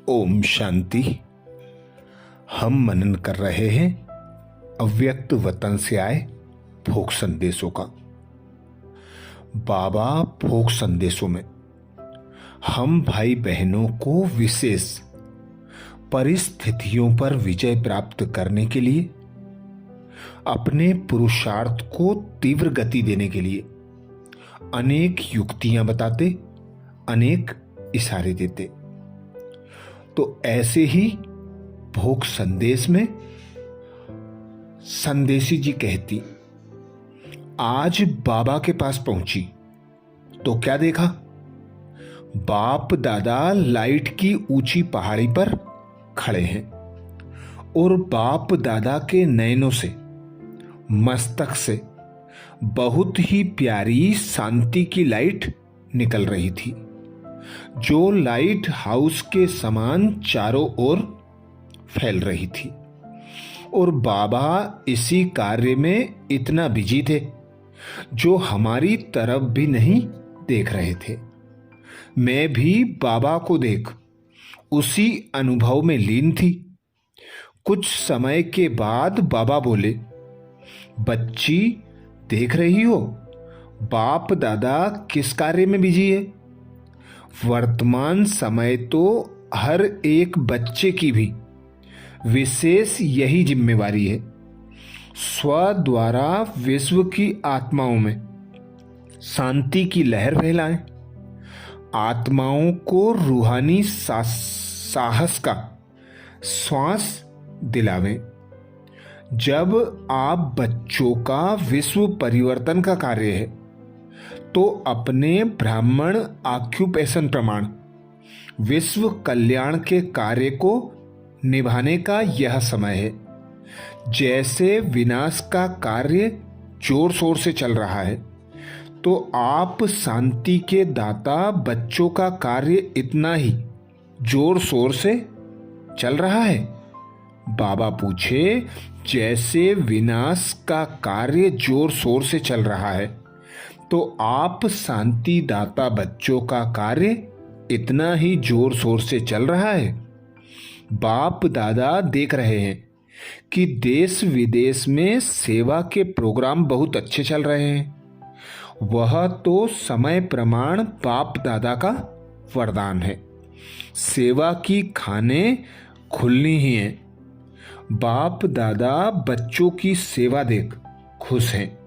ओम शांति। हम मनन कर रहे हैं अव्यक्त वतन से आए फोक संदेशों का। बाबा फोक संदेशों में हम भाई बहनों को विशेष परिस्थितियों पर विजय प्राप्त करने के लिए, अपने पुरुषार्थ को तीव्र गति देने के लिए अनेक युक्तियां बताते, अनेक इशारे देते। तो ऐसे ही भोग संदेश में संदेशी जी कहती, आज बाबा के पास पहुंची तो क्या देखा? बाप दादा लाइट की ऊंची पहाड़ी पर खड़े हैं और बाप दादा के नयनों से, मस्तक से बहुत ही प्यारी शांति की लाइट निकल रही थी, जो लाइट हाउस के समान चारों ओर फैल रही थी। और बाबा इसी कार्य में इतना बिजी थे जो हमारी तरफ भी नहीं देख रहे थे। मैं भी बाबा को देख उसी अनुभव में लीन थी। कुछ समय के बाद बाबा बोले, बच्ची देख रही हो बाप दादा किस कार्य में बिजी है। वर्तमान समय तो हर एक बच्चे की भी विशेष यही जिम्मेवारी है, स्व द्वारा विश्व की आत्माओं में शांति की लहर फैलाएं, आत्माओं को रूहानी साहस का श्वास दिलावें। जब आप बच्चों का विश्व परिवर्तन का कार्य है तो अपने ब्राह्मण ऑक्यूपेशन प्रमाण विश्व कल्याण के कार्य को निभाने का यह समय है। जैसे विनाश का कार्य जोर शोर से चल रहा है, तो आप शांति के दाता बच्चों का कार्य इतना ही जोर शोर से चल रहा है। बाबा पूछे, जैसे विनाश का कार्य जोर शोर से चल रहा है, तो आप शांति दाता बच्चों का कार्य इतना ही जोर शोर से चल रहा है। बाप दादा देख रहे हैं कि देश विदेश में सेवा के प्रोग्राम बहुत अच्छे चल रहे हैं। वह तो समय प्रमाण बाप दादा का वरदान है। सेवा की खाने खुलनी ही है। बाप दादा बच्चों की सेवा देख खुश हैं,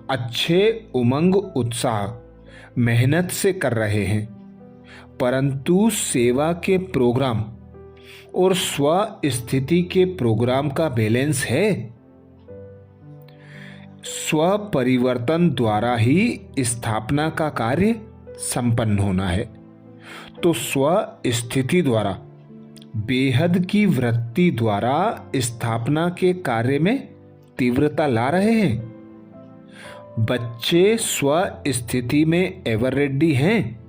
अच्छे उमंग उत्साह मेहनत से कर रहे हैं। परंतु सेवा के प्रोग्राम और स्व स्थिति के प्रोग्राम का बैलेंस है। स्व परिवर्तन द्वारा ही स्थापना का कार्य संपन्न होना है। तो स्व स्थिति द्वारा, बेहद की वृत्ति द्वारा स्थापना के कार्य में तीव्रता ला रहे हैं। बच्चे स्व स्थिति में एवर रेडी हैं।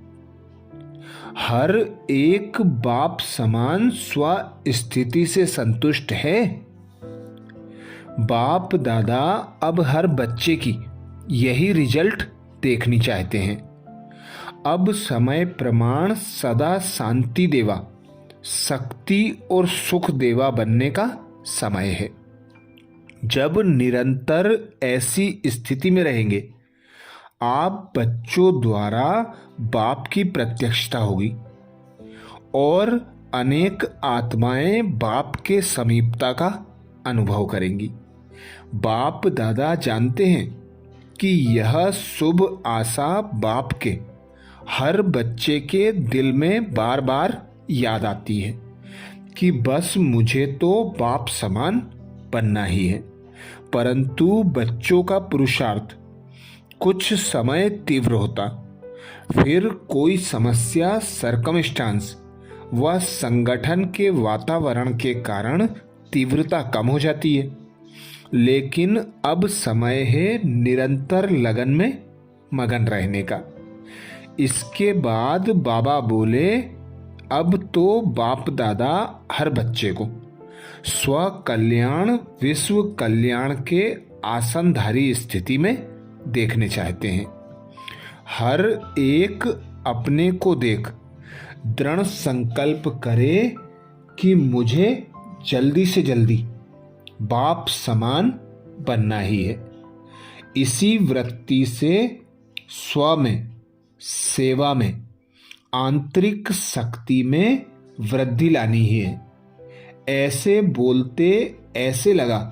हर एक बाप समान स्व स्थिति से संतुष्ट है। बाप दादा अब हर बच्चे की यही रिजल्ट देखनी चाहते हैं। अब समय प्रमाण सदा शांति देवा, शक्ति और सुख देवा बनने का समय है। जब निरंतर ऐसी स्थिति में रहेंगे, आप बच्चों द्वारा बाप की प्रत्यक्षता होगी और अनेक आत्माएं बाप के समीपता का अनुभव करेंगी। बाप दादा जानते हैं कि यह शुभ आशा बाप के हर बच्चे के दिल में बार बार याद आती है कि बस मुझे तो बाप समान बनना ही है। परंतु बच्चों का पुरुषार्थ कुछ समय तीव्र होता, फिर कोई समस्या, सरकमस्टांस व संगठन के वातावरण के कारण तीव्रता कम हो जाती है। लेकिन अब समय है निरंतर लगन में मगन रहने का। इसके बाद बाबा बोले, अब तो बाप दादा हर बच्चे को स्व कल्याण, विश्व कल्याण के आसनधारी स्थिति में देखने चाहते हैं। हर एक अपने को देख दृढ़ संकल्प करे कि मुझे जल्दी से जल्दी बाप समान बनना ही है। इसी वृत्ति से स्व में, सेवा में, आंतरिक शक्ति में वृद्धि लानी ही है। ऐसे बोलते ऐसे लगा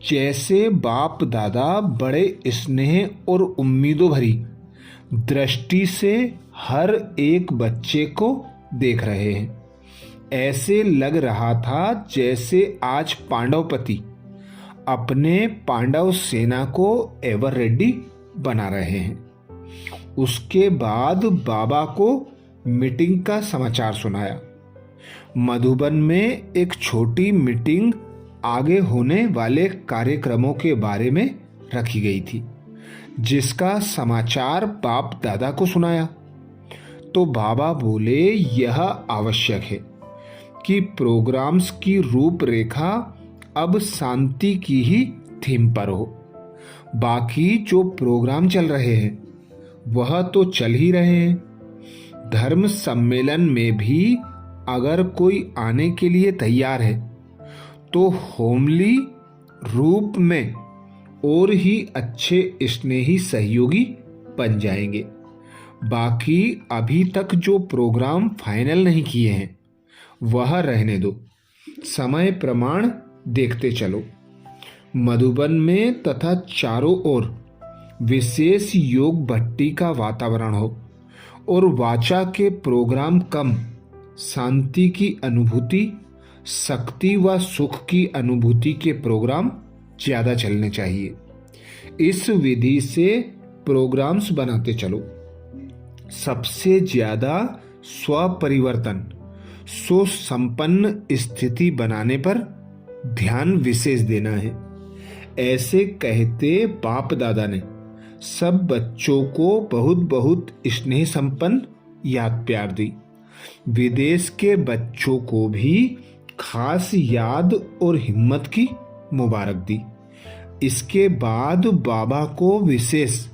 जैसे बाप दादा बड़े स्नेह और उम्मीदों भरी दृष्टि से हर एक बच्चे को देख रहे हैं। ऐसे लग रहा था जैसे आज पांडवपति अपने पांडव सेना को एवर रेडी बना रहे हैं। उसके बाद बाबा को मीटिंग का समाचार सुनाया। मधुबन में एक छोटी मीटिंग आगे होने वाले कार्यक्रमों के बारे में रखी गई थी, जिसका समाचार बाप दादा को सुनाया। तो बाबा बोले, यह आवश्यक है कि प्रोग्राम्स की रूपरेखा अब शांति की ही थीम पर हो। बाकी जो प्रोग्राम चल रहे हैं वह तो चल ही रहे हैं। धर्म सम्मेलन में भी अगर कोई आने के लिए तैयार है तो होमली रूप में और ही अच्छे स्नेही सहयोगी बन जाएंगे। बाकी अभी तक जो प्रोग्राम फाइनल नहीं किए हैं वह रहने दो, समय प्रमाण देखते चलो। मधुबन में तथा चारों ओर विशेष योग भट्टी का वातावरण हो और वाचा के प्रोग्राम कम, शांति की अनुभूति, शक्ति व सुख की अनुभूति के प्रोग्राम ज़्यादा चलने चाहिए। इस विधि से प्रोग्राम्स बनाते चलो। सबसे ज़्यादा स्वपरिवर्तन, सुसंपन्न स्थिति बनाने पर ध्यान विशेष देना है। ऐसे कहते बाप दादा ने सब बच्चों को बहुत बहुत स्नेह संपन्न याद प्यार दी। विदेश के बच्चों को भी खास याद और हिम्मत की मुबारक दी। इसके बाद बाबा को विशेष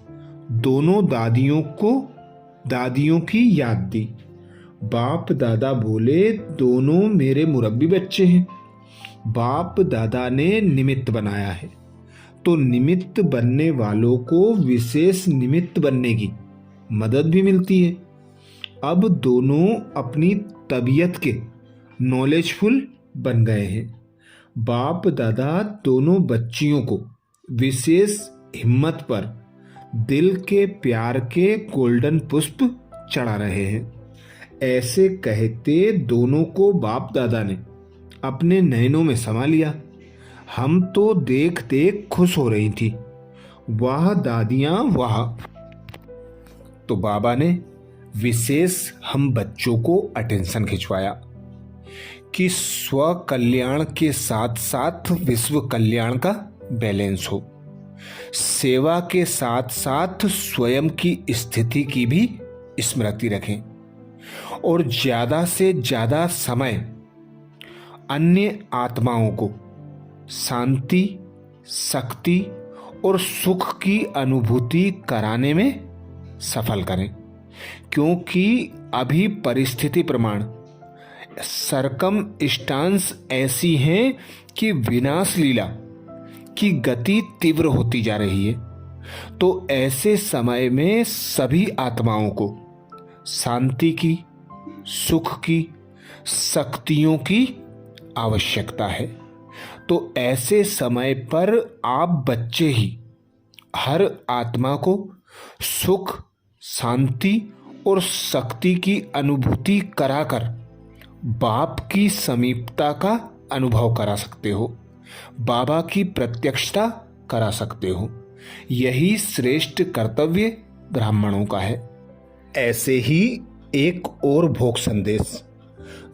दोनों दादियों की याद दी। बाप दादा बोले, दोनों मेरे मुरब्बी बच्चे हैं। बाप दादा ने निमित्त बनाया है तो निमित्त बनने वालों को विशेष निमित्त बनने की मदद भी मिलती है। अब दोनों अपनी तबीयत के नॉलेजफुल बन गए हैं। बाप दादा दोनों बच्चियों को विशेष हिम्मत पर दिल के प्यार के गोल्डन पुष्प चढ़ा रहे हैं। ऐसे कहते दोनों को बाप दादा ने अपने नयनों में समा लिया। हम तो देख देख खुश हो रही थी। वाह दादियाँ वाह। तो बाबा ने विशेष हम बच्चों को अटेंशन खिंचवाया कि स्व कल्याण के साथ साथ विश्व कल्याण का बैलेंस हो। सेवा के साथ साथ स्वयं की स्थिति की भी स्मृति रखें और ज़्यादा से ज़्यादा समय अन्य आत्माओं को शांति, शक्ति और सुख की अनुभूति कराने में सफल करें। क्योंकि अभी परिस्थिति प्रमाण सरकम स्टांस ऐसी हैं कि विनाश लीला की गति तीव्र होती जा रही है। तो ऐसे समय में सभी आत्माओं को शांति की, सुख की, शक्तियों की आवश्यकता है। तो ऐसे समय पर आप बच्चे ही हर आत्मा को सुख, शांति और शक्ति की अनुभूति कराकर बाप की समीपता का अनुभव करा सकते हो, बाबा की प्रत्यक्षता करा सकते हो। यही श्रेष्ठ कर्तव्य ब्राह्मणों का है। ऐसे ही एक और भोग संदेश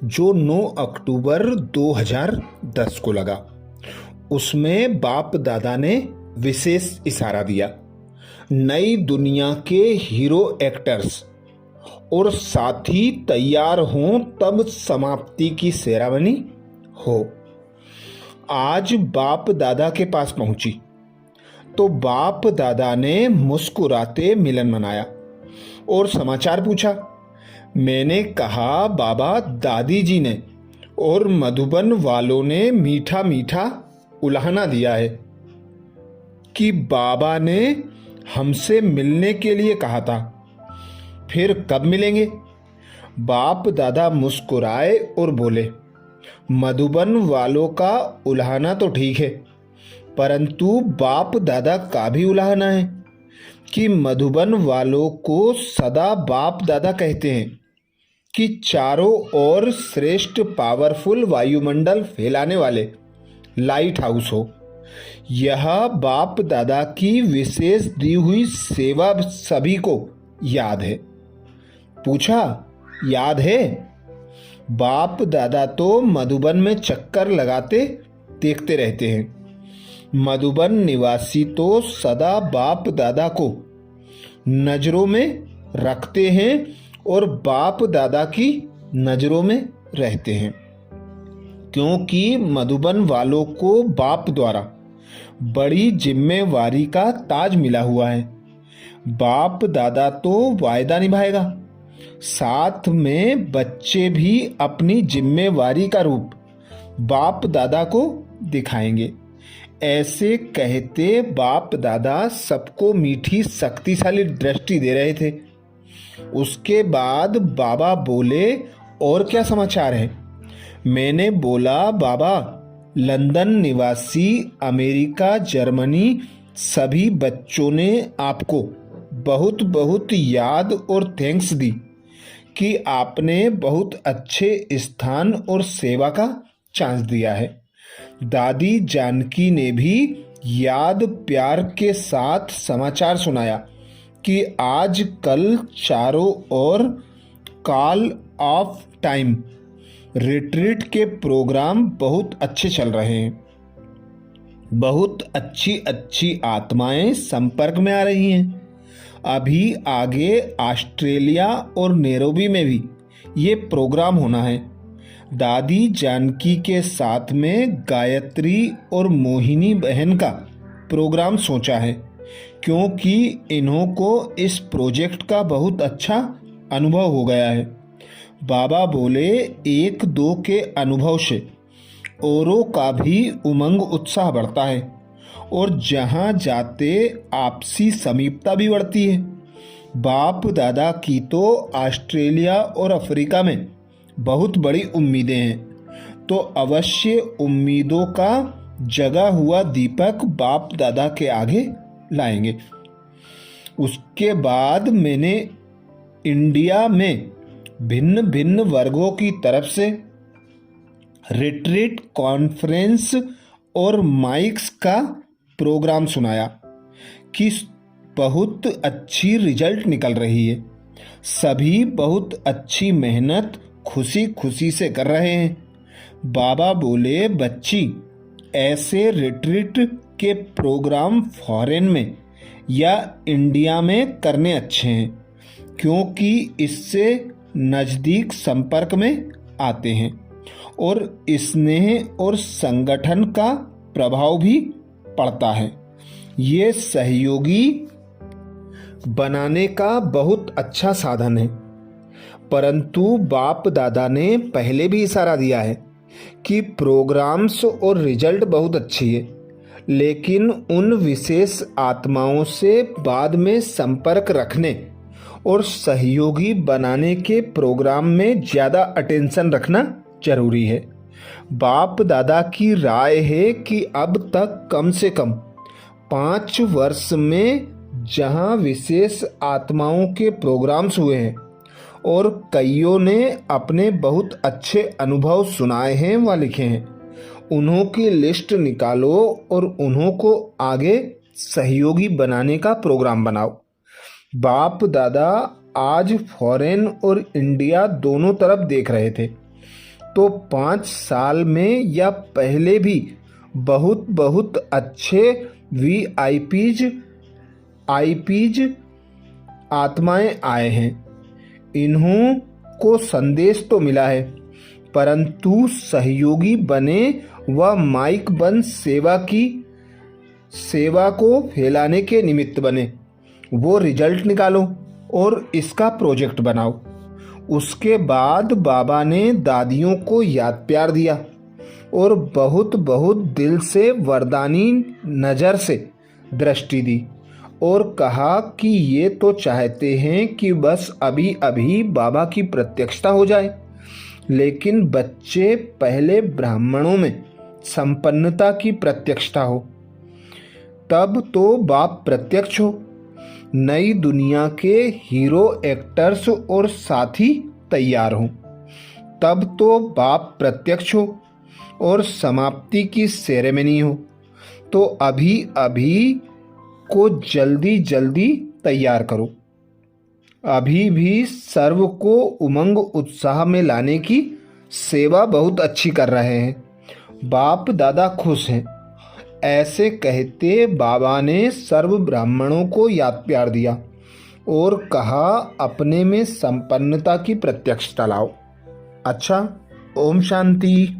जो 9 अक्टूबर 2010 को लगा, उसमें बाप दादा ने विशेष इशारा दिया। नई दुनिया के हीरो एक्टर्स और साथी तैयार हों तब समाप्ति की सेरेमनी हो। आज बाप दादा के पास पहुंची तो बाप दादा ने मुस्कुराते मिलन मनाया और समाचार पूछा। मैंने कहा बाबा दादी जी ने और मधुबन वालों ने मीठा मीठा उलाहना दिया है कि बाबा ने हमसे मिलने के लिए कहा था, फिर कब मिलेंगे? बाप दादा मुस्कुराए और बोले, मधुबन वालों का उलाहना तो ठीक है, परंतु बाप दादा का भी उलाहना है कि मधुबन वालों को सदा बाप दादा कहते हैं कि चारों ओर श्रेष्ठ पावरफुल वायुमंडल फैलाने वाले लाइट हाउस हो। यह बाप दादा की विशेष दी हुई सेवा सभी को याद है। पूछा, याद है? बाप दादा तो मधुबन में चक्कर लगाते देखते रहते हैं। मधुबन निवासी तो सदा बाप दादा को नजरों में रखते हैं और बाप दादा की नजरों में रहते हैं, क्योंकि मधुबन वालों को बाप द्वारा बड़ी जिम्मेवारी का ताज मिला हुआ है। बाप दादा तो वायदा निभाएगा, साथ में बच्चे भी अपनी जिम्मेवारी का रूप बाप दादा को दिखाएंगे। ऐसे कहते बाप दादा सबको मीठी शक्तिशाली दृष्टि दे रहे थे। उसके बाद बाबा बोले, और क्या समाचार है? मैंने बोला, बाबा लंदन निवासी, अमेरिका, जर्मनी सभी बच्चों ने आपको बहुत बहुत याद और थैंक्स दी कि आपने बहुत अच्छे स्थान और सेवा का चांस दिया है। दादी जानकी ने भी याद प्यार के साथ समाचार सुनाया कि आज कल चारों ओर कॉल ऑफ टाइम रिट्रीट के प्रोग्राम बहुत अच्छे चल रहे हैं। बहुत अच्छी अच्छी आत्माएं संपर्क में आ रही हैं। अभी आगे ऑस्ट्रेलिया और नैरोबी में भी ये प्रोग्राम होना है। दादी जानकी के साथ में गायत्री और मोहिनी बहन का प्रोग्राम सोचा है, क्योंकि इन्हों को इस प्रोजेक्ट का बहुत अच्छा अनुभव हो गया है। बाबा बोले, एक दो के अनुभव से औरों का भी उमंग उत्साह बढ़ता है और जहाँ जाते आपसी समीपता भी बढ़ती है। बाप दादा की तो ऑस्ट्रेलिया और अफ्रीका में बहुत बड़ी उम्मीदें हैं, तो अवश्य उम्मीदों का जगा हुआ दीपक बाप दादा के आगे लाएंगे। उसके बाद मैंने इंडिया में भिन्न भिन्न वर्गों की तरफ से रिट्रीट, कॉन्फ्रेंस और माइक्स का प्रोग्राम सुनाया कि बहुत अच्छी रिजल्ट निकल रही है। सभी बहुत अच्छी मेहनत खुशी खुशी से कर रहे हैं। बाबा बोले, बच्ची ऐसे रिट्रीट के प्रोग्राम फॉरेन में या इंडिया में करने अच्छे हैं, क्योंकि इससे नज़दीक संपर्क में आते हैं और स्नेह और संगठन का प्रभाव भी पड़ता है। ये सहयोगी बनाने का बहुत अच्छा साधन है। परंतु बाप दादा ने पहले भी इशारा दिया है कि प्रोग्राम्स और रिजल्ट बहुत अच्छी है, लेकिन उन विशेष आत्माओं से बाद में संपर्क रखने और सहयोगी बनाने के प्रोग्राम में ज़्यादा अटेंशन रखना जरूरी है। बाप दादा की राय है कि अब तक कम से कम 5 वर्ष में जहां विशेष आत्माओं के प्रोग्राम्स हुए हैं और कईयों ने अपने बहुत अच्छे अनुभव सुनाए हैं व लिखे हैं, उन्हों की लिस्ट निकालो और उन्हों को आगे सहयोगी बनाने का प्रोग्राम बनाओ। बाप दादा आज फॉरेन और इंडिया दोनों तरफ देख रहे थे, तो 5 साल में या पहले भी बहुत बहुत अच्छे वीआईपीज आईपीज आत्माएं आए हैं। इन्हों को संदेश तो मिला है, परंतु सहयोगी बने व माइक बन सेवा को फैलाने के निमित्त बने। वो रिजल्ट निकालो और इसका प्रोजेक्ट बनाओ। उसके बाद बाबा ने दादियों को याद प्यार दिया और बहुत बहुत दिल से वरदानी नज़र से दृष्टि दी और कहा कि ये तो चाहते हैं कि बस अभी अभी बाबा की प्रत्यक्षता हो जाए, लेकिन बच्चे पहले ब्राह्मणों में संपन्नता की प्रत्यक्षता हो, तब तो बाप प्रत्यक्ष हो। नई दुनिया के हीरो एक्टर्स और साथी तैयार हों, तब तो बाप प्रत्यक्ष हो और समाप्ति की सेरेमनी हो। तो अभी अभी को जल्दी जल्दी तैयार करो। अभी भी सर्व को उमंग उत्साह में लाने की सेवा बहुत अच्छी कर रहे हैं। बाप दादा खुश हैं। ऐसे कहते बाबा ने सर्व ब्राह्मणों को याद प्यार दिया और कहा अपने में संपन्नता की प्रत्यक्षता लाओ। अच्छा, ओम शांति।